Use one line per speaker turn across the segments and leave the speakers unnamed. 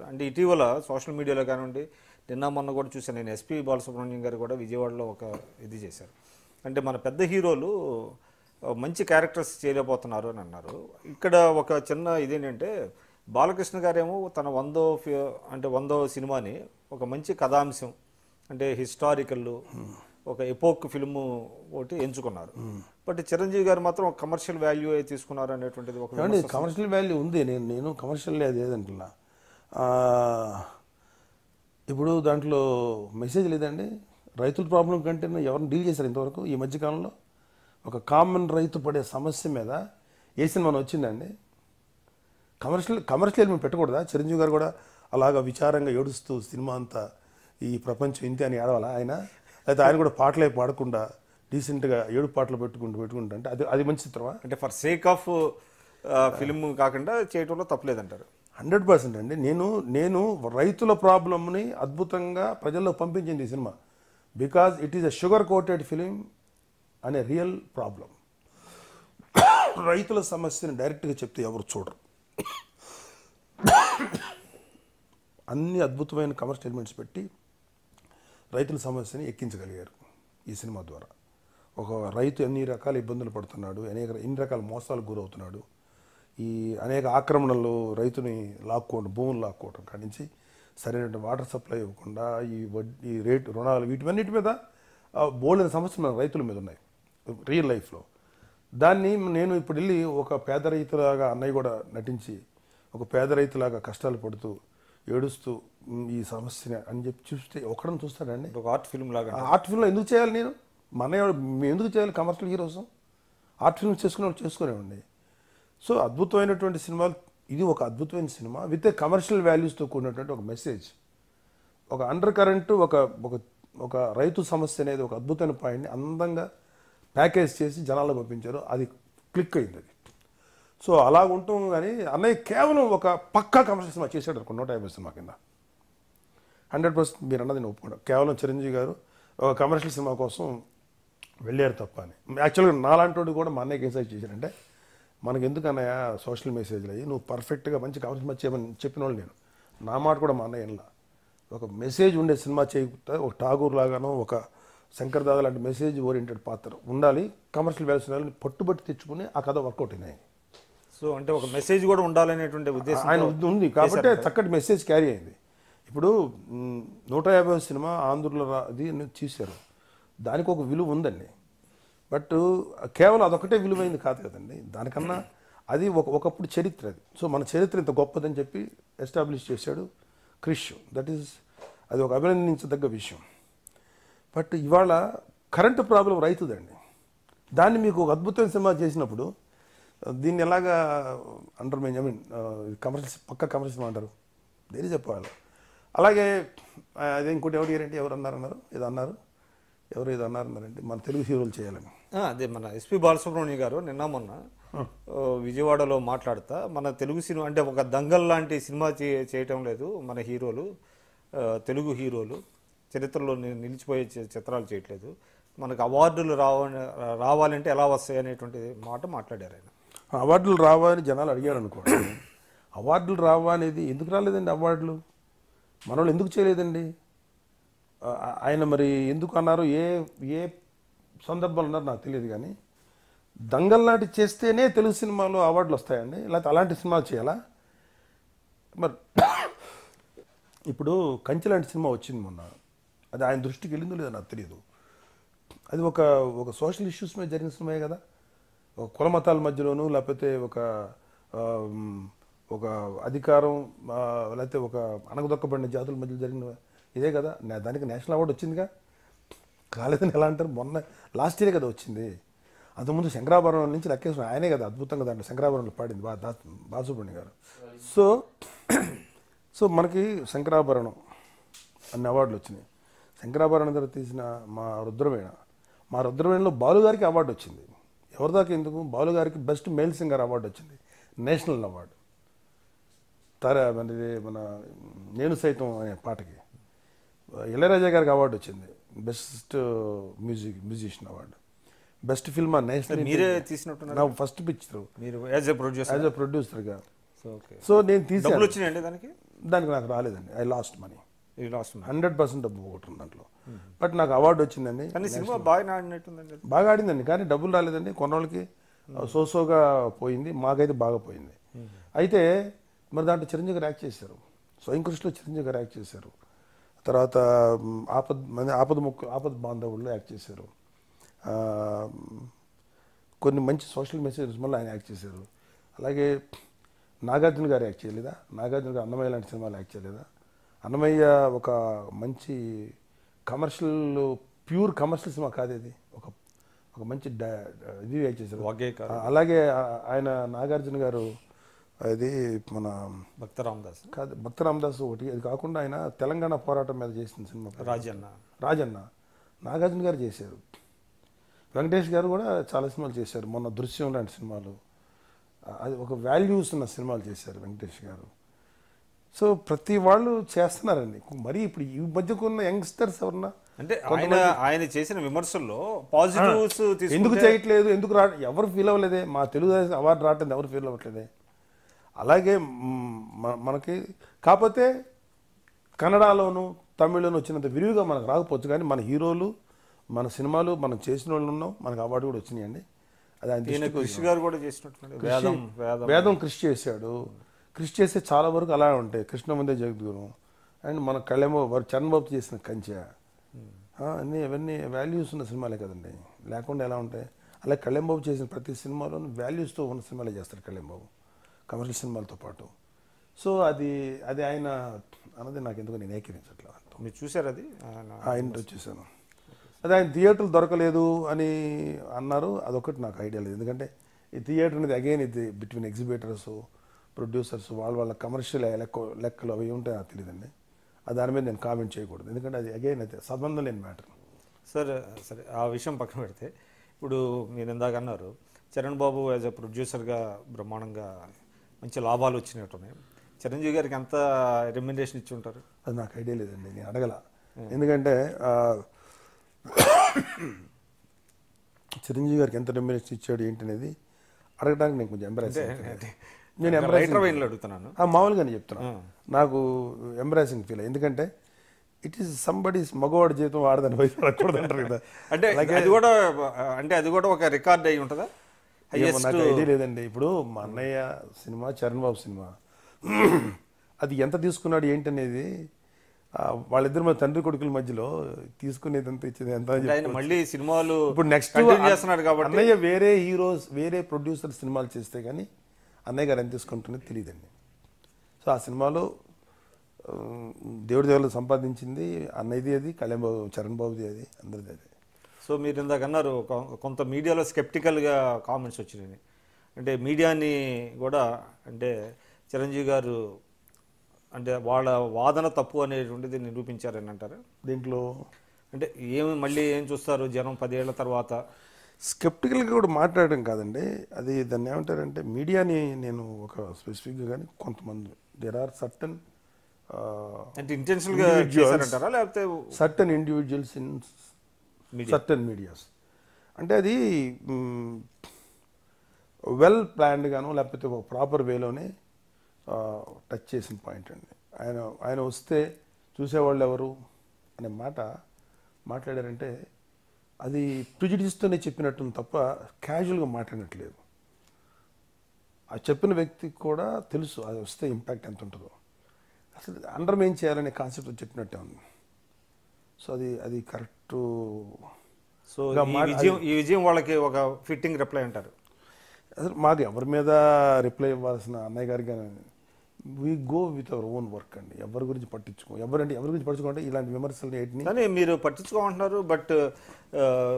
అంటే ఇటీవల సోషల్ మీడియాలో కానివ్వండి, నిన్న మొన్న కూడా చూశాను నేను, ఎస్పీ బాలసుబ్రహ్మణ్యం గారు కూడా విజయవాడలో ఒక ఇది చేశారు. అంటే మన పెద్ద హీరోలు మంచి క్యారెక్టర్స్ చేయలేకపోతున్నారు అని అన్నారు. ఇక్కడ ఒక చిన్న ఇదేంటంటే, బాలకృష్ణ గారేమో తన 100వ సినిమాని ఒక మంచి కథాంశం, అంటే హిస్టారికల్ ఒక ఎపోక్ ఫిల్మ్ ఒకటి ఎంచుకున్నారు. బట్ చిరంజీవి గారు మాత్రం ఒక కమర్షియల్ వాల్యూ తీసుకున్నారు అనేటువంటిది ఒక
కమర్షియల్ వాల్యూ ఉంది. నేను కమర్షియల్ అది ఏదంటున్నా, ఇప్పుడు దాంట్లో మెసేజ్ లేదండి. రైతుల ప్రాబ్లం కంటే ఎవరిని డీల్ చేశారు ఇంతవరకు ఈ మధ్యకాలంలో? ఒక కామన్ రైతు పడే సమస్య మీద ఏ సినిమా వచ్చిందండి? కమర్షియల్ ఎలిమెంట్ పెట్టకూడదా? చిరంజీవి గారు కూడా అలాగా విచారంగా ఏడుస్తూ సినిమా అంతా ఈ ప్రపంచం ఇంతే అని ఏడవాలా ఆయన? అయితే ఆయన కూడా పాటలే పాడకుండా డీసెంట్గా ఏడు పాటలు పెట్టుకుంటా అంటే అది మంచి చిత్రమా?
అంటే ఫర్ సేక్ ఆఫ్ ఫిల్మ్ కాకుండా చేయటంలో తప్పలేదంటారు.
100% అండి. నేను రైతుల ప్రాబ్లమ్ని అద్భుతంగా ప్రజల్లో పంపించింది ఈ సినిమా. Because it is a sugar coated film అనే రియల్ ప్రాబ్లం. రైతుల సమస్యని డైరెక్ట్గా చెప్తే ఎవరు చూడరు. అన్ని అద్భుతమైన కమర్షియల్ ఎలిమెంట్స్ పెట్టి రైతుల సమస్యని ఎక్కించగలిగారు ఈ సినిమా ద్వారా. ఒక రైతు ఎన్ని రకాల ఇబ్బందులు పడుతున్నాడు, ఎన్ని రకాల మోసాలకు గురవుతున్నాడు, ఈ అనేక ఆక్రమణలు రైతుని భూములు లాక్కోవడం కాడి నుంచి సరైన వాటర్ సప్లై ఇవ్వకుండా ఈ రేటు రుణాలు వీటన్నిటి మీద బోల్డెన్ సమస్యలు మన రైతుల మీద ఉన్నాయి రియల్ లైఫ్లో. దాన్ని నేను ఇప్పుడు వెళ్ళి ఒక పేద రైతులాగా, అన్నయ్య కూడా నటించి ఒక పేద రైతులాగా కష్టాలు పడుతూ ఏడుస్తూ ఈ సమస్యని అని చెప్పి చూస్తే ఒకడని చూస్తాడండి.
ఒక ఆర్ట్ ఫిల్మ్ లాగా.
ఆర్ట్ ఫిల్మ్లో ఎందుకు చేయాలి నేను? మేము ఎందుకు చేయాలి కమర్షియల్ హీరోస్? ఆర్ట్ ఫిల్మ్ చేసుకునేవాడిని. సో అద్భుతమైనటువంటి సినిమాలు, ఇది ఒక అద్భుతమైన సినిమా విత్ ఏ కమర్షియల్ వాల్యూస్తో కూడినటువంటి ఒక మెసేజ్, ఒక అండర్ కరెంట్, ఒక రైతు సమస్య అనేది ఒక అద్భుతమైన పాయింట్ని అందంగా ప్యాకేజ్ చేసి జనాల్లో పంపించారు. అది క్లిక్ అయింది అది. సో అలా ఉంటాం. కానీ అన్నయ్య కేవలం ఒక పక్కా కమర్షియల్ సినిమా చేశాడు అనుకో 150 సినిమా కింద 100% మీరు అన్నది నేను ఒప్పుకోండి. కేవలం చిరంజీవి గారు ఒక కమర్షియల్ సినిమా కోసం వెళ్ళారు తప్ప అని. యాక్చువల్గా నాలాంటి కూడా మా అన్నయ్యకి ఇన్సైట్ చేశాడంటే, మనకి ఎందుకన్నయ్య సోషల్ మెసేజ్లు అయ్యి, నువ్వు పర్ఫెక్ట్గా మంచి కమర్షియల్ సినిమా చేయమని చెప్పిన వాళ్ళు నేను. నా మాట కూడా మా అన్నయ్య ఇలా ఒక మెసేజ్ ఉండే సినిమా చేయకుండా ఒక ఠాగూర్ లాగానో ఒక శంకర్ దాదా లాంటి మెసేజ్ ఓరియంటెడ్ పాత్ర ఉండాలి, కమర్షియల్ వాల్యూస్ పట్టుబట్టి తెచ్చుకుని ఆ కథ వర్కౌట్ అయినాయి.
సో అంటే ఒక మెసేజ్ కూడా ఉండాలనేటువంటి ఉద్దేశం
ఆయన ఉంది కాబట్టి చక్కటి మెసేజ్ క్యారీ అయింది. ఇప్పుడు 150 సినిమా ఆంధ్రలో అది చూశారు, దానికి ఒక విలువ ఉందండి. బట్ కేవలం అదొకటే విలువైంది కాదు కదండి. దానికన్నా అది ఒకప్పుడు చరిత్ర అది. సో మన చరిత్ర ఇంత గొప్పదని చెప్పి ఎస్టాబ్లిష్ చేశాడు క్రిష్. అది ఒక అభినందించదగ్గ విషయం. బట్ ఇవాళ కరెంటు ప్రాబ్లం రైతుదండి. దాన్ని మీకు ఒక అద్భుతమైన సినిమా చేసినప్పుడు దీన్ని ఎలాగా పక్క కమర్షియల్ సినిమా అంటారు, దేని చెప్పాలి. అలాగే అదే ఇంకోటి ఎవరు అన్నారు ఏదో అన్నారంటే మన తెలుగు హీరోలు చేయాలని.
అదే మన ఎస్పీ బాలసుబ్రహ్మణ్యం గారు నిన్న మొన్న విజయవాడలో మాట్లాడుతా, మన తెలుగు సినిమా అంటే ఒక దంగల్ లాంటి సినిమా చేయటం లేదు మన హీరోలు, తెలుగు హీరోలు చరిత్రలో నిలిచిపోయే చిత్రాలు చేయట్లేదు, మనకు అవార్డులు రావాలంటే ఎలా వస్తాయి అనేటువంటి మాట మాట్లాడారు ఆయన.
అవార్డులు రావాలని జనాలు అడిగారు అనుకోండి. అవార్డులు రావనేది ఎందుకు రాలేదండి? అవార్డులు మన వాళ్ళు ఎందుకు చేయలేదండి? ఆయన మరి ఎందుకు అన్నారు, ఏ సందర్భాలు అన్నారు నాకు తెలియదు. కానీ దంగల్ లాంటి చేస్తేనే తెలుగు సినిమాలో అవార్డులు వస్తాయండి, లేకపోతే అలాంటి సినిమాలు చేయాలా? మరి ఇప్పుడు కంచె లాంటి సినిమా వచ్చింది మొన్న, అది ఆయన దృష్టికి వెళ్ళిందో లేదో నాకు తెలియదు. అది ఒక సోషల్ ఇష్యూస్ మీద జరిగిన సినిమాయే కదా. ఒక కుల మతాల మధ్యలోనూ, లేకపోతే ఒక అధికారం, లేకపోతే ఒక అణగదొక్కబడిన జాతుల మధ్యలో జరిగిన ఇదే కదా. దానికి నేషనల్ అవార్డు వచ్చిందిగా. కాలేదని ఎలా అంటారు? మొన్న లాస్ట్ ఇయరే కదా వచ్చింది. అంతకుముందు శంకరాభరణం నుంచి లెక్కేసిన ఆయనే కదా అద్భుతంగా దాంట్లో శంకరాభరణంలో పాడింది బాలసుబ్రహ్మణ్యం గారు. సో మనకి శంకరాభరణం అన్ని అవార్డులు వచ్చినాయి. శంకరాభరణం దగ్గర తీసిన మా రుద్రవేణలో బాలుగారికి అవార్డు వచ్చింది. ఎవరిదాకా ఎందుకు, బాలుగారికి బెస్ట్ మేల్ సింగర్ అవార్డు వచ్చింది, నేషనల్ అవార్డు. మన నేను సైతం అనే పాటకి. ఇళయరాజా గారికి అవార్డు వచ్చింది, best musician award. Best film national
మీరే తీసినట్టున్నారు
నా ఫస్ట్ పిక్చర్
మీరు as a producer.
As a ప్రొడ్యూసర్గా.
ఓకే.
సో నేను తీసాను.
డబ్బులు వచ్చినాయండి దానికి?
దానికి నాకు రాలేదండి. I last money.
ఈ లాస్ట్
100% డబ్బు పోగొట్టుంది దాంట్లో. బట్ నాకు అవార్డు వచ్చిందండి.
కానీ సినిమా బాగా ఆడినట్టుందండి.
బాగా ఆడిందండి, కానీ డబ్బులు రాలేదండి. కొన్నోళ్ళకి సోసోగా పోయింది, మాకైతే బాగా పోయింది. అయితే మరి దాంట్లో చిరంజీవి గారు యాక్ట్ చేశారు, స్వయం కృషిలో చిరంజీవి గారు యాక్ట్ చేశారు. తర్వాత ఆపద బాంధవుల్లో యాక్ట్ చేశారు. కొన్ని మంచి సోషల్ మెసేజెస్ వల్ల ఆయన యాక్ట్ చేశారు. అలాగే నాగార్జున గారు యాక్ట్ చేయలేదా? నాగార్జున గారు అన్నమయ్య లాంటి సినిమాలు యాక్ట్ చేయలేదా? అన్నమయ్య ఒక మంచి కమర్షియల్, ప్యూర్ కమర్షియల్ సినిమా కాదు ఇది, ఒక మంచి ఇది యాక్ట్ చేశారు. అలాగే ఆయన నాగార్జున గారు అది మన
భక్త రామదాస్
కాదు, భక్త రామదాస్ ఒకటి. అది కాకుండా ఆయన తెలంగాణ పోరాటం మీద చేసిన సినిమా రాజన్న నాగార్జున గారు చేశారు. వెంకటేష్ గారు కూడా చాలా సినిమాలు చేశారు. మొన్న దృశ్యం లాంటి సినిమాలు, అది ఒక వాల్యూస్ ఉన్న సినిమాలు చేశారు వెంకటేష్ గారు. సో ప్రతి వాళ్ళు చేస్తున్నారండి. మరి ఇప్పుడు ఈ మధ్యకున్న యంగ్స్టర్స్ ఎవరన్నా
అంటే ఆయన చేసిన విమర్శల్లో పాజిటివ్స్
ఎందుకు చేయట్లేదు, ఎందుకు ఎవరు ఫీల్ అవ్వలేదే? మా తెలుగు అవార్డు రావట్లేదు, ఎవరు ఫీల్ అవ్వట్లేదే? అలాగే మనకి కాకపోతే కన్నడలోను తమిళ్లోను వచ్చినంత విరివిగా మనకు రాకపోవచ్చు, కానీ మన హీరోలు, మన సినిమాలు, మనం చేసిన వాళ్ళు ఉన్నాం, మనకు అవార్డు కూడా వచ్చినాయండి. అది ఆయన
కృషి గారు కూడా చేసినట్టు
వేదం కృషి చేశాడు. కృషి చేస్తే చాలా వరకు అలా ఉంటాయి. కృష్ణమందే జగద్గురు అండ్ మన కళ్యాణ్ చరణ్బాబు చేసిన కంచె, అన్నీ ఇవన్నీ వాల్యూస్ ఉన్న సినిమాలే కదండి, లేకుండా ఎలా ఉంటాయి? అలాగే కళ్యాణ్ బాబు చేసిన ప్రతి సినిమాలోనూ వాల్యూస్తో ఉన్న సినిమాలే చేస్తారు కళ్యాణ్ బాబు, కమర్షియల్ సినిమాలతో పాటు. సో అది ఆయన అన్నది నాకు ఎందుకు నేను ఏకీరించట్లేదు.
మీరు చూసారు అది?
ఆయన చూశాను. అది ఆయన థియేటర్లు దొరకలేదు అని అన్నారు, అదొకటి నాకు ఐడియా లేదు. ఎందుకంటే ఈ థియేటర్ అనేది అగైన్ ఇది బిట్వీన్ ఎగ్జిబిటర్స్, ప్రొడ్యూసర్స్, వాళ్ళ కమర్షియల్ లెక్కలు అవి ఉంటాయి, నాకు తెలియదండి. దాని మీద నేను కామెంట్ చేయకూడదు, ఎందుకంటే అది అగైన్ అయితే సంబంధం లేని మ్యాటర్.
సరే ఆ విషయం పక్కన పెడితే, ఇప్పుడు మీరు ఇందాక అన్నారు చరణ్ బాబు యాజ్ అ ప్రొడ్యూసర్గా బ్రహ్మాండంగా మంచి లాభాలు వచ్చినట్టున్నాయి. చిరంజీవి గారికి ఎంత రెమ్యునరేషన్ ఇచ్చి ఉంటారు?
అది నాకు ఐడియా లేదండి, నేను అడగల. ఎందుకంటే చిరంజీవి గారికి ఎంత రెమ్యునరేషన్ ఇచ్చాడు ఏంటి అనేది అడగడానికి నేను కొంచెం నేను
అడుగుతున్నాను.
మామూలుగానే చెప్తున్నాను. నాకు ఎంబ్రాసింగ్ ఫీల్, ఎందుకంటే ఇట్ ఈస్ సంబడీస్ మగవాడి జీవితం ఆడదని వయసు అడగకూడదు అంటారు కదా.
అంటే అది కూడా ఒక రికార్డ్ అయి ఉంటుందా?
నాకు ఐడియా లేదండి. ఇప్పుడు మా అన్నయ్య సినిమా, చరణ్ బాబు సినిమా, అది ఎంత తీసుకున్నాడు ఏంటి అనేది వాళ్ళిద్దరు మా తండ్రి కొడుకుల మధ్యలో తీసుకునేది ఎంత ఇచ్చేది ఎంత
మళ్ళీ సినిమాలు
ఇప్పుడు నెక్స్ట్ చేస్తున్నాడు కాబట్టి అన్నయ్య వేరే హీరోస్ వేరే ప్రొడ్యూసర్ సినిమాలు చేస్తే కానీ అన్నయ్య గారు ఎంత తీసుకుంటున్నది తెలియదండి. సో ఆ సినిమాలో దేవుడి దేవుళ్ళు సంపాదించింది అన్నయ్యది, అది కళ్యాణ్ బాబు చరణ్ బాబుది, అది అందరిది అది.
సో మీరు ఇందాక అన్నారు కొంత మీడియాలో స్కెప్టికల్గా కామెంట్స్ వచ్చినాయి. అంటే మీడియాని కూడా అంటే చిరంజీవి గారు అంటే వాళ్ళ వాదన తప్పు అనేటువంటిది నిరూపించారని అంటారు.
దీంట్లో
అంటే మళ్ళీ ఏం చూస్తారు జనం 10 ఏళ్ల తర్వాత?
స్కెప్టికల్గా కూడా మాట్లాడడం కాదండి, అది దాన్ని ఏమంటారంటే మీడియాని నేను ఒక స్పెసిఫిక్గా కానీ కొంతమంది దేర్ ఆర్ సర్టన్
అంటే ఇంటెన్షనల్గా చేశారంటారా లేకపోతే
certain individuals in certain medias, అంటే అది వెల్ ప్లాన్డ్ గాను లేకపోతే ఒక ప్రాపర్ వేలోనే టచ్ చేసిన పాయింట్ అండి. ఆయన వస్తే చూసేవాళ్ళు ఎవరు అనే మాట మాట్లాడారంటే అది ప్రిజుడిస్తూనే చెప్పినట్టు తప్ప క్యాజువల్గా మాట్లాడినట్లేదు. ఆ చెప్పిన వ్యక్తికి కూడా తెలుసు అది వస్తే ఇంపాక్ట్ ఎంత ఉంటుందో, అసలు అండర్మైన్ చేయాలనే కాన్సెప్ట్ చెప్పినట్టే ఉంది. సో అది కరెక్ట్.
సో ఈ విజయం వాళ్ళకి ఒక ఫిట్టింగ్ రిప్లై అంటారు.
అసలు మాకు ఎవరి మీద రిప్లై ఇవ్వాల్సిన అన్నయ్య గారికి we go with our own work అండి. ఎవరి గురించి ఎవరి గురించి పట్టించుకుంటే ఇలాంటి విమర్శలు ఏంటి
కానీ మీరు పట్టించుకోమంటున్నారు. బట్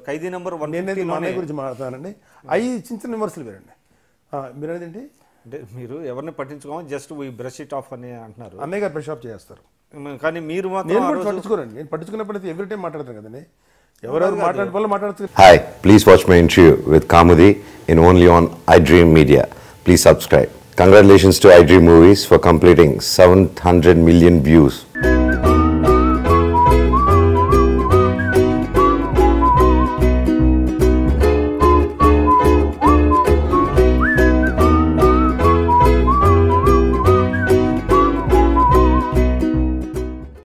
ఖైదీ నెంబర్ 1
నేనైతే మా అన్నయ్య గురించి మాట్లాడతానండి. అవి చిన్న విమర్శలు వేరండి. మీరు ఏంటంటే
అంటే మీరు ఎవరిని పట్టించుకోమని just we brush it off అని అంటున్నారు.
అన్నయ్య గారు బ్రష్ ఆఫ్ చేస్తారు,
కానీ మీరు
నేను పట్టించుకోరండి. నేను పట్టించుకున్నప్పుడు ఎవ్రీ టైం మాట్లాడతాను కదండి, ఎవరెవరు మాట్లాడే వాళ్ళు మాట్లాడచ్చు.
Hi, please watch my interview with Kamudi in only on iDream Media. Please subscribe. Congratulations to iDream Movies for completing 700 million views.